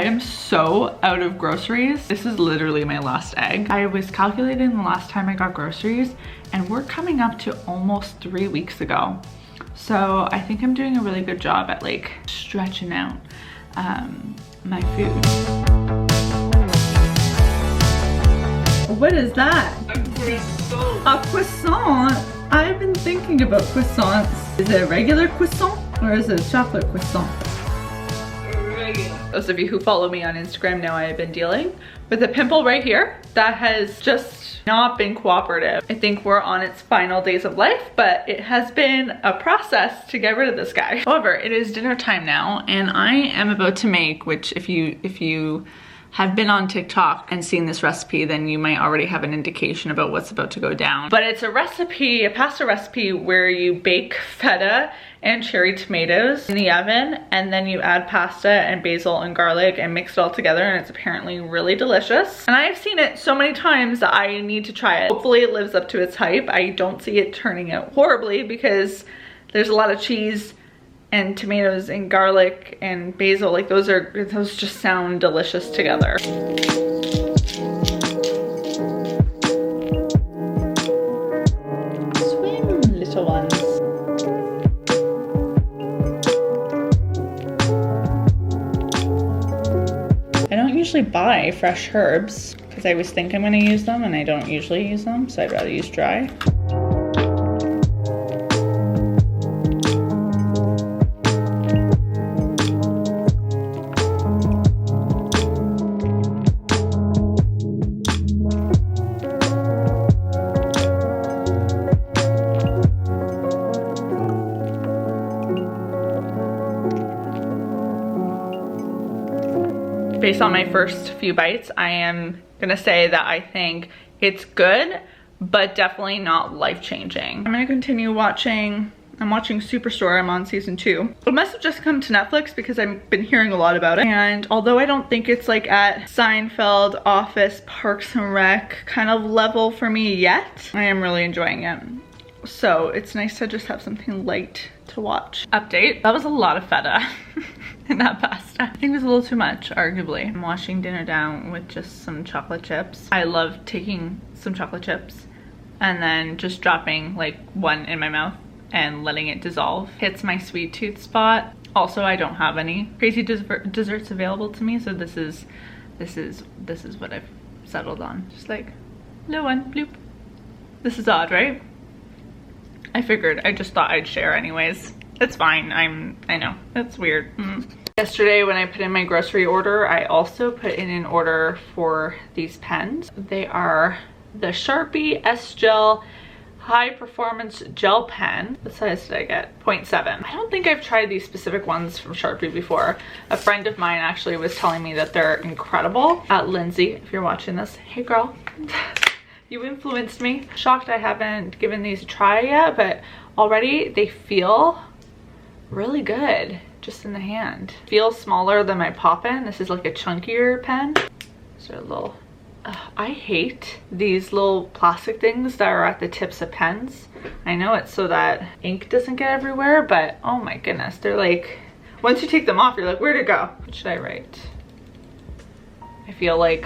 am so out of groceries. This is literally my last egg. I was calculating the last time I got groceries and we're coming up to almost 3 weeks ago. So I think I'm doing a really good job at like stretching out my food. What is that? A croissant? I've been thinking about croissants. Is it a regular croissant or is it a chocolate croissant? Those of you who follow me on Instagram know I have been dealing with a pimple right here that has just not been cooperative. I think we're on its final days of life, but it has been a process to get rid of this guy. However, it is dinner time now and I am about to make, which if you have been on TikTok and seen this recipe, then you might already have an indication about what's about to go down. But it's a recipe, a pasta recipe where you bake feta and cherry tomatoes in the oven and then you add pasta and basil and garlic and mix it all together, and it's apparently really delicious. And I have seen it so many times that I need to try it. Hopefully it lives up to its hype. I don't see it turning out horribly because there's a lot of cheese and tomatoes and garlic and basil. Like those just sound delicious together. Swim, little ones. I don't usually buy fresh herbs because I always think I'm gonna use them and I don't usually use them, so I'd rather use dry. Based on my first few bites, I am gonna say that I think it's good, but definitely not life-changing. I'm gonna continue watching. I'm watching Superstore. I'm on season 2. It must have just come to Netflix because I've been hearing a lot about it. And although I don't think it's like at Seinfeld, Office, Parks and Rec kind of level for me yet, I am really enjoying it. So it's nice to just have something light to watch. Update, that was a lot of feta in that pasta. I think it was a little too much, arguably. I'm washing dinner down with just some chocolate chips. I love taking some chocolate chips and then just dropping like one in my mouth and letting it dissolve. Hits my sweet tooth spot. Also, I don't have any crazy desserts available to me, so this is what I've settled on. Just like little one, bloop. This is odd, right? I figured, I just thought I'd share anyways. It's fine, I know, it's weird. Yesterday when I put in my grocery order, I also put in an order for these pens. They are the Sharpie S-Gel High Performance Gel Pen. What size did I get? 0.7. I don't think I've tried these specific ones from Sharpie before. A friend of mine actually was telling me that they're incredible. Lindsay, if you're watching this, hey girl. You influenced me. Shocked I haven't given these a try yet, but already they feel really good just in the hand. Feels smaller than my Poppin. This is like a chunkier pen. So a little, I hate these little plastic things that are at the tips of pens. I know it's so that ink doesn't get everywhere, but oh my goodness, they're like, once you take them off, you're like, where'd it go? What should I write? I feel like,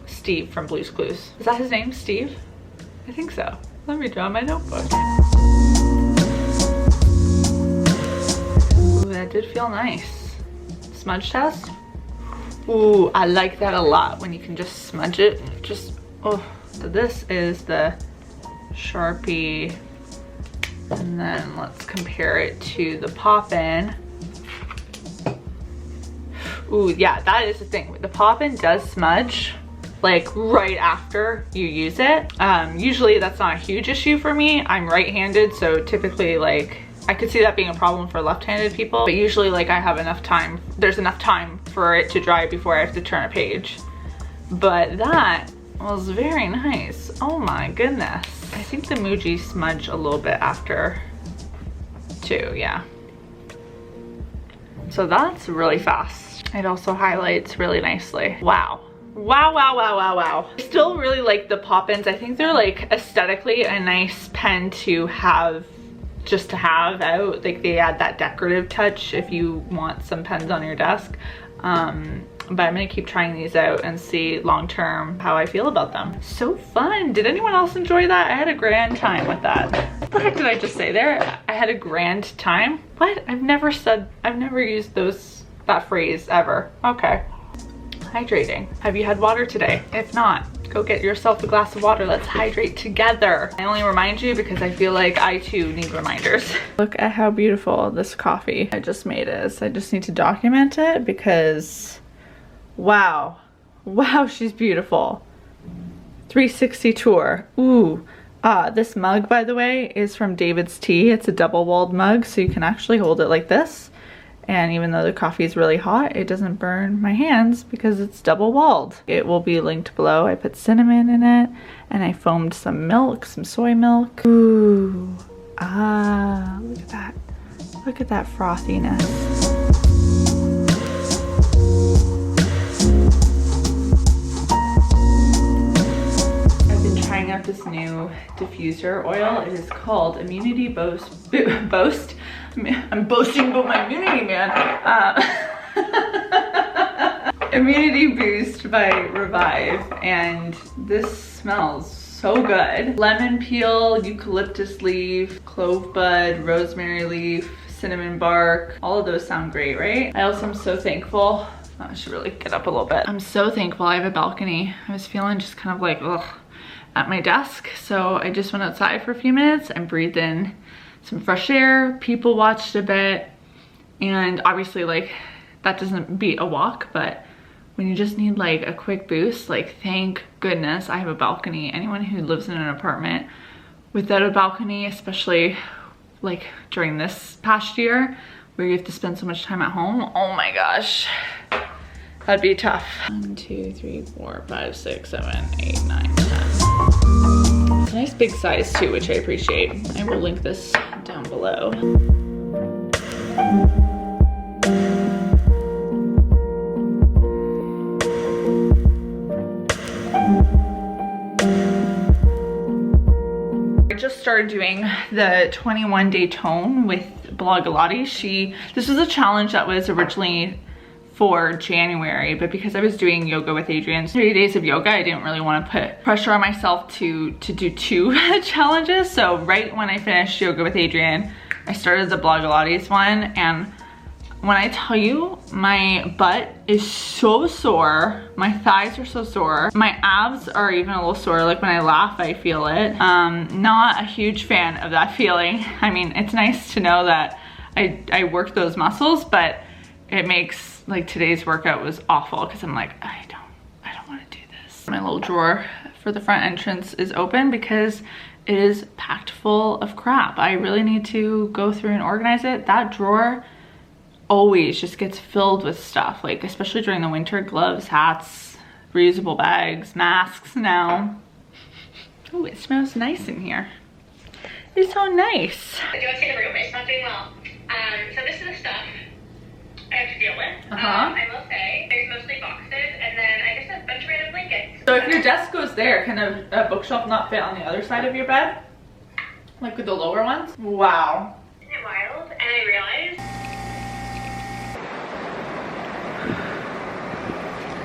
Steve from Blue's Clues. Is that his name, Steve? I think so. Let me draw my notebook. Ooh, that did feel nice. Smudge test? Ooh, I like that a lot when you can just smudge it. Just, oh, so this is the Sharpie. And then let's compare it to the Poppin. Ooh, yeah, that is the thing. The Poppin does smudge like right after you use it. Usually that's not a huge issue for me. I'm right-handed, so typically like I could see that being a problem for left-handed people, but usually like I have enough time, there's enough time for it to dry before I have to turn a page. But that was very nice. Oh my goodness. I think the Muji smudged a little bit after too, yeah. So that's really fast. It also highlights really nicely. Wow. Wow, wow, wow, wow, wow. I still really like the Poppins. I think they're like aesthetically a nice pen to have, just to have out. Like they add that decorative touch if you want some pens on your desk. But I'm gonna keep trying these out and see long-term how I feel about them. So fun. Did anyone else enjoy that? I had a grand time with that. What the heck did I just say there? I had a grand time? What? I've never used that phrase ever. Okay. Hydrating. Have you had water today? If not, go get yourself a glass of water. Let's hydrate together. I only remind you because I feel like I too need reminders. Look at how beautiful this coffee I just made is. I just need to document it because wow. Wow, she's beautiful. 360 tour. Ooh. This mug, by the way, is from David's Tea. It's a double-walled mug, so you can actually hold it like this. And even though the coffee is really hot, it doesn't burn my hands because it's double-walled. It will be linked below. I put cinnamon in it, and I foamed some milk, some soy milk. Ooh. Look at that. Look at that frothiness. Trying out this new diffuser oil. It is called Immunity Boast. I'm boasting about my immunity, man. Immunity Boost by Revive, and this smells so good. Lemon peel, eucalyptus leaf, clove bud, rosemary leaf, cinnamon bark. All of those sound great, right? I also am so thankful. I should really get up a little bit. I'm so thankful I have a balcony. I was feeling just kind of like, ugh, at my desk. So I just went outside for a few minutes and breathed in some fresh air, people watched a bit, and obviously like that doesn't beat a walk, but when you just need like a quick boost, like thank goodness I have a balcony. Anyone who lives in an apartment without a balcony, especially like during this past year where you have to spend so much time at home, oh my gosh, that'd be tough. 1, 2, 3, 4, 5, 6, 7, 8, 9, 10. It's a nice big size too, which I appreciate. I will link this down below. I just started doing the 21-day tone with Blogilates. This was a challenge that was originally for January, but because I was doing yoga with Adrian, 30 days of yoga, I didn't really want to put pressure on myself to do 2 challenges. So right when I finished yoga with Adrian, I started the Blogilates one, and when I tell you, my butt is so sore, my thighs are so sore, my abs are even a little sore. Like when I laugh, I feel it. Not a huge fan of that feeling. I mean, it's nice to know that I work those muscles, but it makes, like today's workout was awful because I'm like, I don't want to do this. My little drawer for the front entrance is open because it is packed full of crap. I really need to go through and organize it. That drawer always just gets filled with stuff, like especially during the winter. Gloves, hats, reusable bags, masks now. Oh, it smells nice in here. It's so nice. Do you want to see the room? It's not doing well. So this is the stuff I have to deal with. I will say there's mostly boxes and then I guess a bunch of random blankets. So if your desk goes there, can a bookshelf not fit on the other side of your bed? Like with the lower ones? Wow. Isn't it wild? And I realized.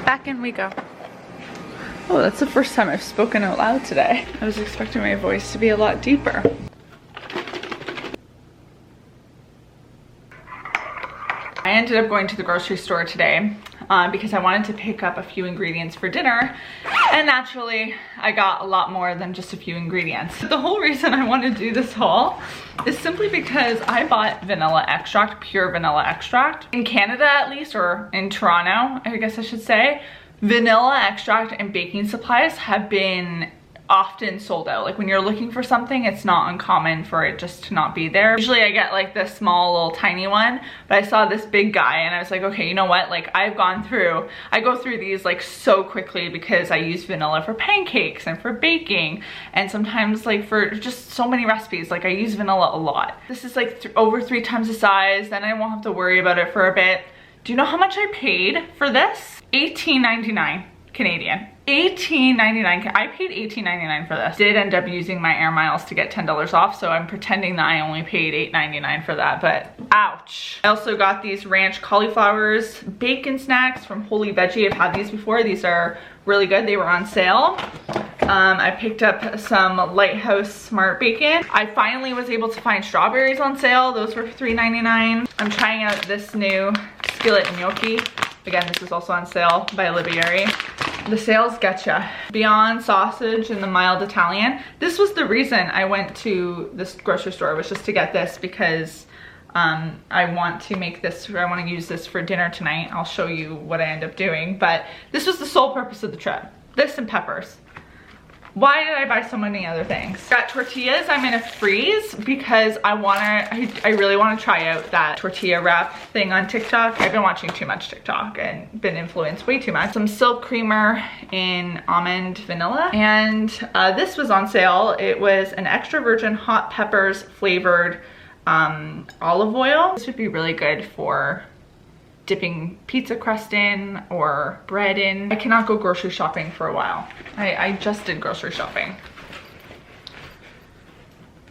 Back in we go. Oh, that's the first time I've spoken out loud today. I was expecting my voice to be a lot deeper. I ended up going to the grocery store today because I wanted to pick up a few ingredients for dinner, and naturally I got a lot more than just a few ingredients. The whole reason I want to do this haul is simply because I bought vanilla extract, pure vanilla extract. In Canada at least, or in Toronto I guess I should say, vanilla extract and baking supplies have been often sold out. Like when you're looking for something, it's not uncommon for it just to not be there. Usually I get like this small little tiny one, but I saw this big guy and I was like, okay, you know what? Like I go through these like so quickly because I use vanilla for pancakes and for baking, and sometimes like for just so many recipes, like I use vanilla a lot. This is like over 3 times the size, then I won't have to worry about it for a bit. Do you know how much I paid for this? $18.99. Canadian. $18.99. I paid $18.99 for this. Did end up using my air miles to get $10 off, so I'm pretending that I only paid $8.99 for that, but ouch. I also got these ranch cauliflowers bacon snacks from Holy Veggie. I've had these before. These are really good. They were on sale. I picked up some Lighthouse Smart Bacon. I finally was able to find strawberries on sale. Those were $3.99. I'm trying out this new skillet gnocchi. Again, this is also on sale by Olivieri. The sales getcha. Beyond sausage and the mild Italian. This was the reason I went to this grocery store, was just to get this because I want to make this, I want to use this for dinner tonight. I'll show you what I end up doing, but this was the sole purpose of the trip. This and peppers. Why did I buy so many other things? Got tortillas I'm gonna freeze because I really wanna try out that tortilla wrap thing on TikTok. I've been watching too much TikTok and been influenced way too much. Some silk creamer in almond vanilla. And this was on sale. It was an extra virgin hot peppers flavored olive oil. This would be really good for dipping pizza crust in or bread in. I cannot go grocery shopping for a while. I just did grocery shopping.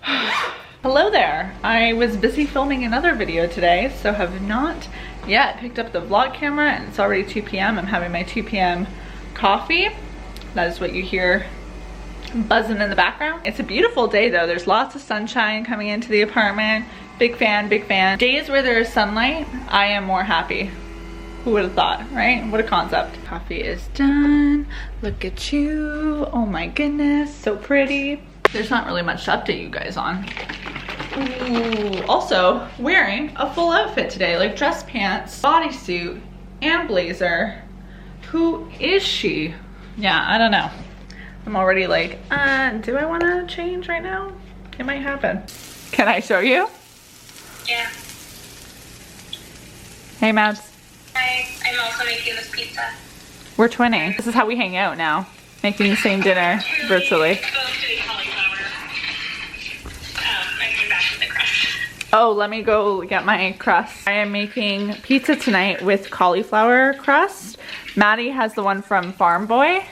Hello there. I was busy filming another video today, so have not yet picked up the vlog camera, and it's already 2 p.m. I'm having my 2 p.m. coffee. That is what you hear buzzing in the background. It's a beautiful day though. There's lots of sunshine coming into the apartment. Big fan, big fan. Days where there is sunlight, I am more happy. Who would have thought, right? What a concept. Coffee is done. Look at you. Oh my goodness, so pretty. There's not really much to update you guys on. Ooh, also wearing a full outfit today, like dress pants, bodysuit, and blazer. Who is she? Yeah, I don't know. I'm already like, do I want to change right now? It might happen. Can I show you? Yeah. Hey, Mads. Hi, I'm also making this pizza. We're twinning. This is how we hang out now. Making the same dinner virtually. Supposed to be cauliflower. I came back with the crust. Oh, let me go get my crust. I am making pizza tonight with cauliflower crust. Maddie has the one from Farm Boy.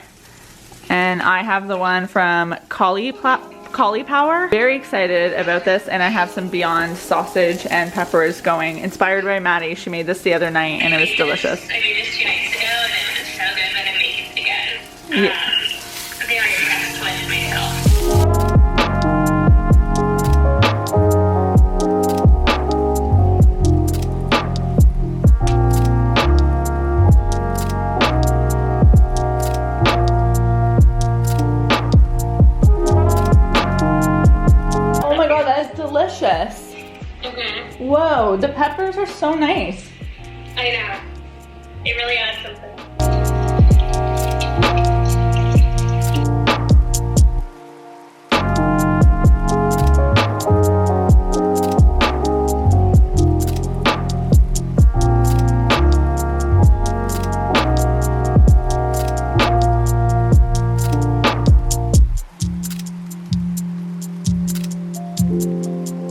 And I have the one from Cauliflower. Very excited about this, and I have some Beyond sausage and peppers going. Inspired by Maddie. She made this the other night and it was delicious. I made this 2 nights ago and it was so good that I'm making it again. Yeah. I'm very impressed with myself. Delicious. Whoa, the peppers are so nice. I know. It really adds something.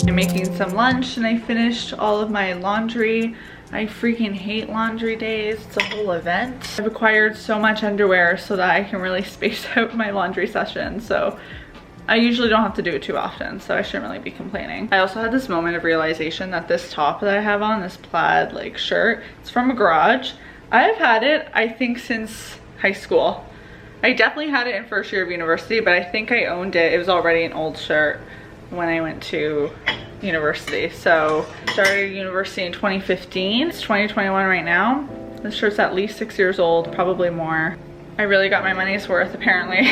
Making some lunch and I finished all of my laundry. I freaking hate laundry days. It's a whole event. I've acquired so much underwear so that I can really space out my laundry session. So I usually don't have to do it too often, so I shouldn't really be complaining. I also had this moment of realization that this top that I have on, this plaid like shirt, it's from a garage. I've had it, I think, since high school. I definitely had it in first year of university, but I think I owned it. It was already an old shirt when I went to university. So started university in 2015. It's 2021 right now. This shirt's at least 6 years old, probably more. I really got my money's worth apparently.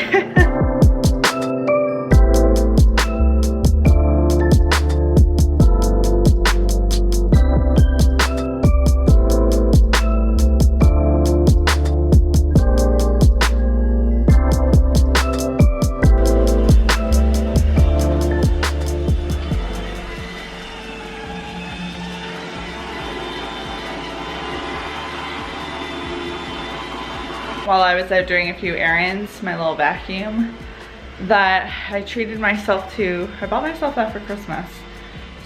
While I was out doing a few errands, my little vacuum that I treated myself to, I bought myself that for Christmas.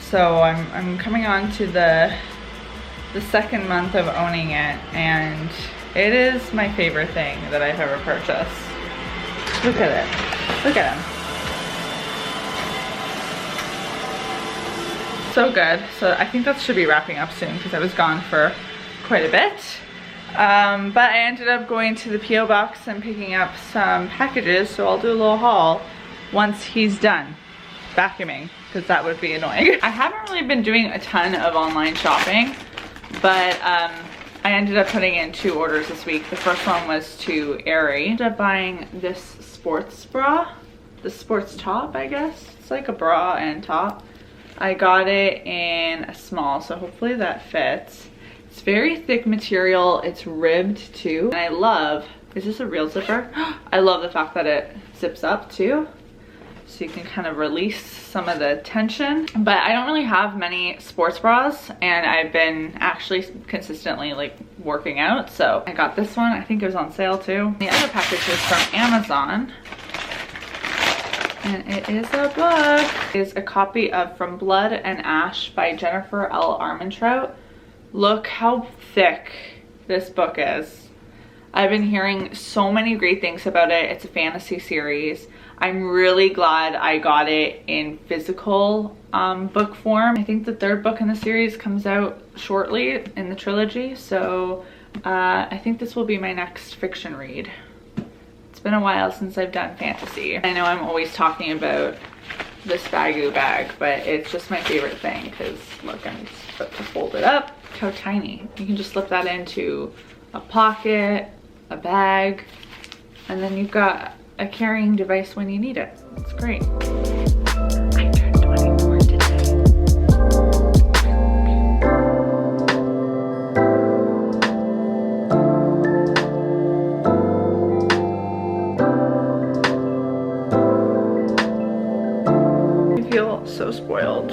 So I'm coming on to the second month of owning it, and It is my favorite thing that I've ever purchased. Look at it. Look at him. So good. So I think that should be wrapping up soon because I was gone for quite a bit. But I ended up going to the P.O. box and picking up some packages, so I'll do a little haul once he's done vacuuming, because that would be annoying. I haven't really been doing a ton of online shopping, but I ended up putting in 2 orders this week. The first one was to Errand. I ended up buying this sports bra, the sports top, I guess. It's like a bra and top. I got it in a small, so hopefully that fits. It's very thick material, it's ribbed too. And I love, is this a real zipper? I love the fact that it zips up too. So you can kind of release some of the tension. But I don't really have many sports bras, and I've been actually consistently like working out. So I got this one, I think it was on sale too. The other package is from Amazon. And it is a book. It is a copy of From Blood and Ash by Jennifer L. Armentrout. Look how thick this book is. I've been hearing so many great things about it. It's a fantasy series. I'm really glad I got it in physical book form. I think the 3rd book in the series comes out shortly in the trilogy. So I think this will be my next fiction read. It's been a while since I've done fantasy. I know I'm always talking about this Bagoo bag, but it's just my favorite thing because look, I'm just about to fold it up. Look how tiny. You can just slip that into a pocket, a bag, and then you've got a carrying device when you need it. It's great. I turned 24 today. I feel so spoiled.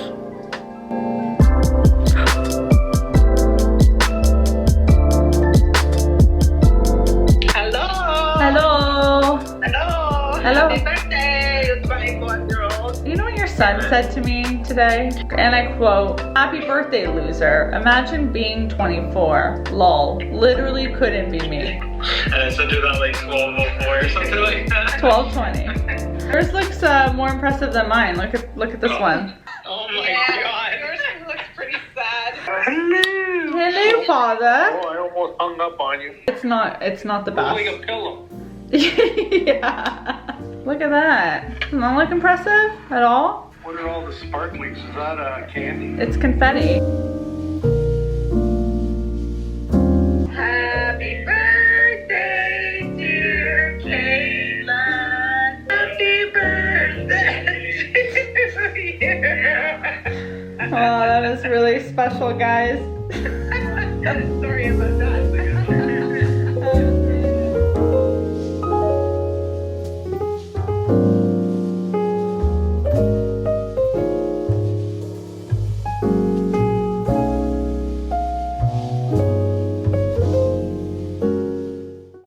Hello. Happy birthday, you 21-year-old. You know what your son said to me today? And I quote, "Happy birthday, loser. Imagine being 24. Lol. Literally couldn't be me." And I sent you that like 12:04 or something like that. 12:20. Yours looks more impressive than mine. Look at this one. Oh my god. Yours looks pretty sad. Hello. Hello, father. Oh, I almost hung up on you. It's not the best. Like a pillow. Yeah. Look at that. Doesn't that look impressive at all? What are all the sparklings? Is that candy? It's confetti. Happy birthday, dear Kayla. Happy birthday to you. Oh, that is really special, guys. Sorry about that.